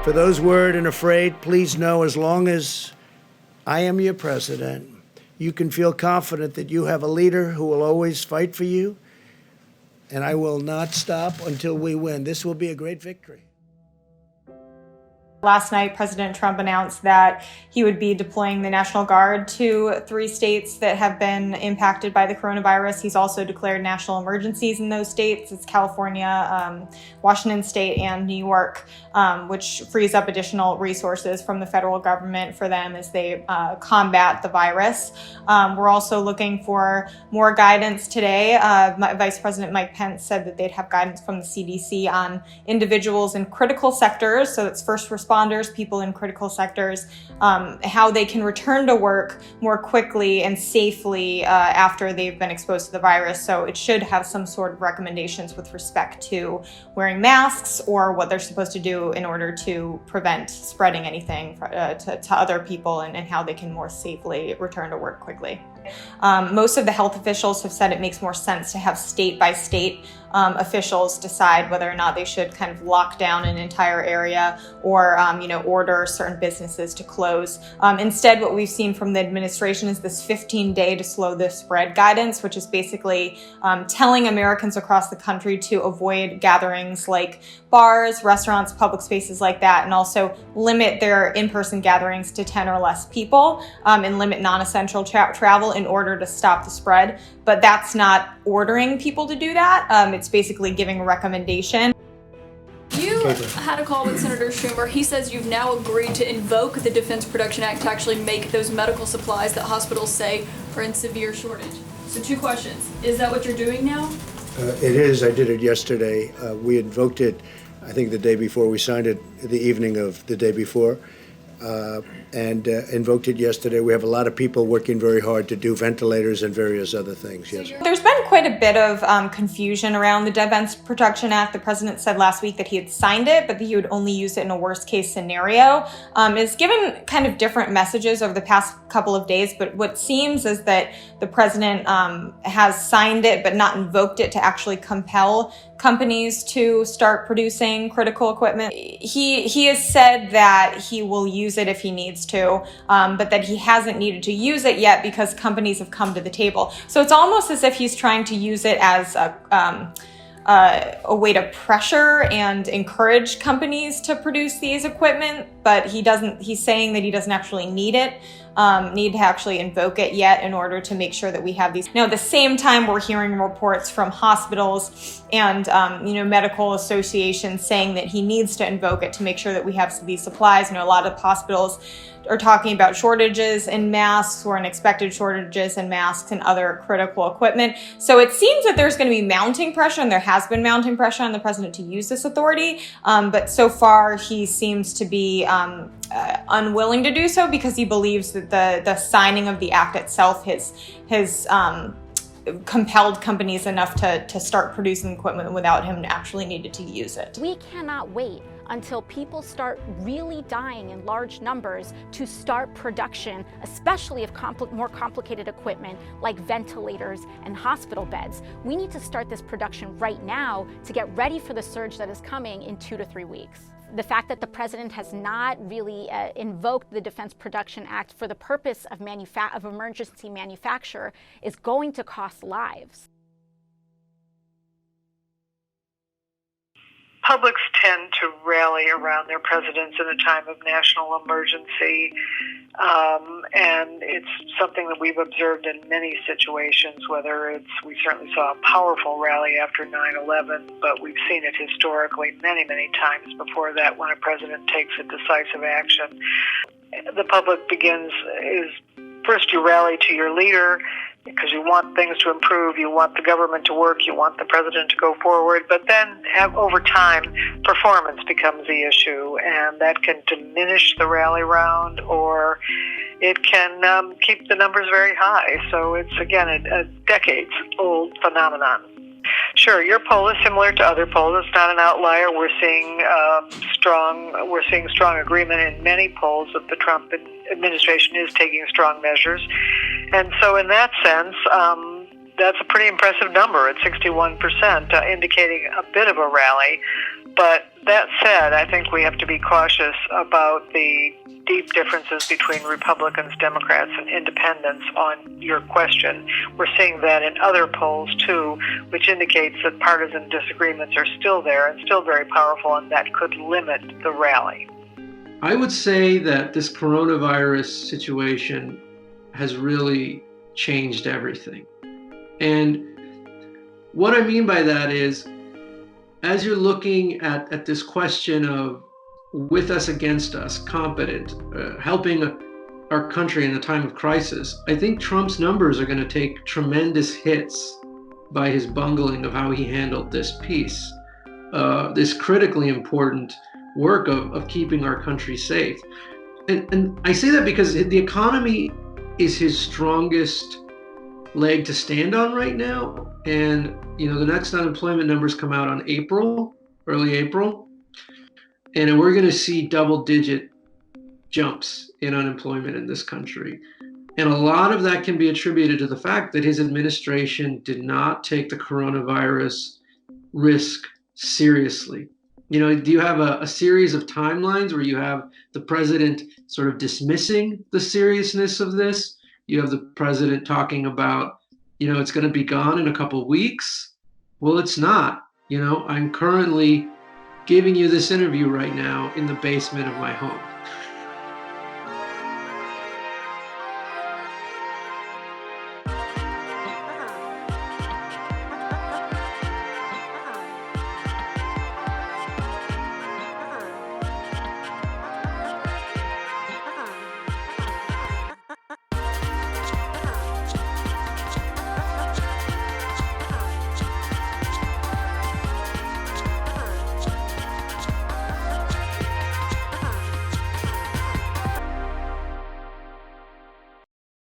For those worried and afraid, please know as long as I am your president, you can feel confident that you have a leader who will always fight for you, and I will not stop until we win. This will be a great victory. Last night, President Trump announced that he would be deploying the National Guard to 3 states that have been impacted by the coronavirus. He's also declared national emergencies in those states. It's California, Washington State, and New York, which frees up additional resources from the federal government for them as they combat the virus. We're also looking for more guidance today. Vice President Mike Pence said that they'd have guidance from the CDC on individuals in critical sectors, so it's first responders, people in critical sectors, how they can return to work more quickly and safely after they've been exposed to the virus. So it should have some sort of recommendations with respect to wearing masks or what they're supposed to do in order to prevent spreading anything to other people and how they can more safely return to work quickly. Most of the health officials have said it makes more sense to have state-by-state officials decide whether or not they should kind of lock down an entire area or, order certain businesses to close. Instead, what we've seen from the administration is this 15-day to slow the spread guidance, which is basically telling Americans across the country to avoid gatherings like bars, restaurants, public spaces like that, and also limit their in-person gatherings to 10 or less people and limit non-essential travel in order to stop the spread. But that's not ordering people to do that. It's basically giving a recommendation. You had a call with Senator Schumer. He says you've now agreed to invoke the Defense Production Act to actually make those medical supplies that hospitals say are in severe shortage. So 2 questions. Is that what you're doing now? It is. I did it yesterday. We invoked it, I think, the day before. We signed it the evening of the day before. And invoked it yesterday. We have a lot of people working very hard to do ventilators and various other things, yes. There's been quite a bit of confusion around the Defense Production Act. The president said last week that he had signed it, but that he would only use it in a worst-case scenario. It's given kind of different messages over the past couple of days, but what seems is that the president has signed it but not invoked it to actually compel companies to start producing critical equipment. He has said that he will use it if he needs to, but that he hasn't needed to use it yet because companies have come to the table. So it's almost as if he's trying to use it as a way to pressure and encourage companies to produce these equipment, but he's saying that he doesn't actually need to actually invoke it yet in order to make sure that we have these. Now, at the same time, we're hearing reports from hospitals and, medical associations saying that he needs to invoke it to make sure that we have these supplies. A lot of hospitals are talking about shortages in masks or unexpected shortages in masks and other critical equipment. So it seems that there's going to be mounting pressure, and there has been mounting pressure on the president to use this authority. But so far, he seems to be unwilling to do so because he believes that the signing of the act itself has compelled companies enough to start producing equipment without him actually needed to use it. We cannot wait until people start really dying in large numbers to start production, especially of more complicated equipment like ventilators and hospital beds. We need to start this production right now to get ready for the surge that is coming in 2 to 3 weeks. The fact that the president has not really invoked the Defense Production Act for the purpose of emergency manufacture is going to cost lives. Publics tend to rally around their presidents in a time of national emergency, and it's something that we've observed in many situations, we certainly saw a powerful rally after 9/11, but we've seen it historically many, many times before that when a president takes a decisive action. The public first you rally to your leader, because you want things to improve, you want the government to work, you want the president to go forward, but then over time, performance becomes the issue, and that can diminish the rally round, or it can keep the numbers very high. So it's, again, a decades-old phenomenon. Sure, your poll is similar to other polls. It's not an outlier. We're seeing strong agreement in many polls that the Trump administration is taking strong measures. And so in that sense, that's a pretty impressive number at 61%, indicating a bit of a rally. But that said, I think we have to be cautious about the deep differences between Republicans, Democrats, and independents on your question. We're seeing that in other polls, too, which indicates that partisan disagreements are still there and still very powerful, and that could limit the rally. I would say that this coronavirus situation has really changed everything. And what I mean by that is, as you're looking at this question of with us, against us, competent, helping our country in a time of crisis, I think Trump's numbers are going to take tremendous hits by his bungling of how he handled this piece, this critically important work of keeping our country safe. And I say that because the economy is his strongest leg to stand on right now. And, the next unemployment numbers come out on early April. And we're going to see double-digit jumps in unemployment in this country. And a lot of that can be attributed to the fact that his administration did not take the coronavirus risk seriously. Do you have a series of timelines where you have the president sort of dismissing the seriousness of this? You have the president talking about, it's going to be gone in a couple of weeks. Well, it's not. I'm currently giving you this interview right now in the basement of my home.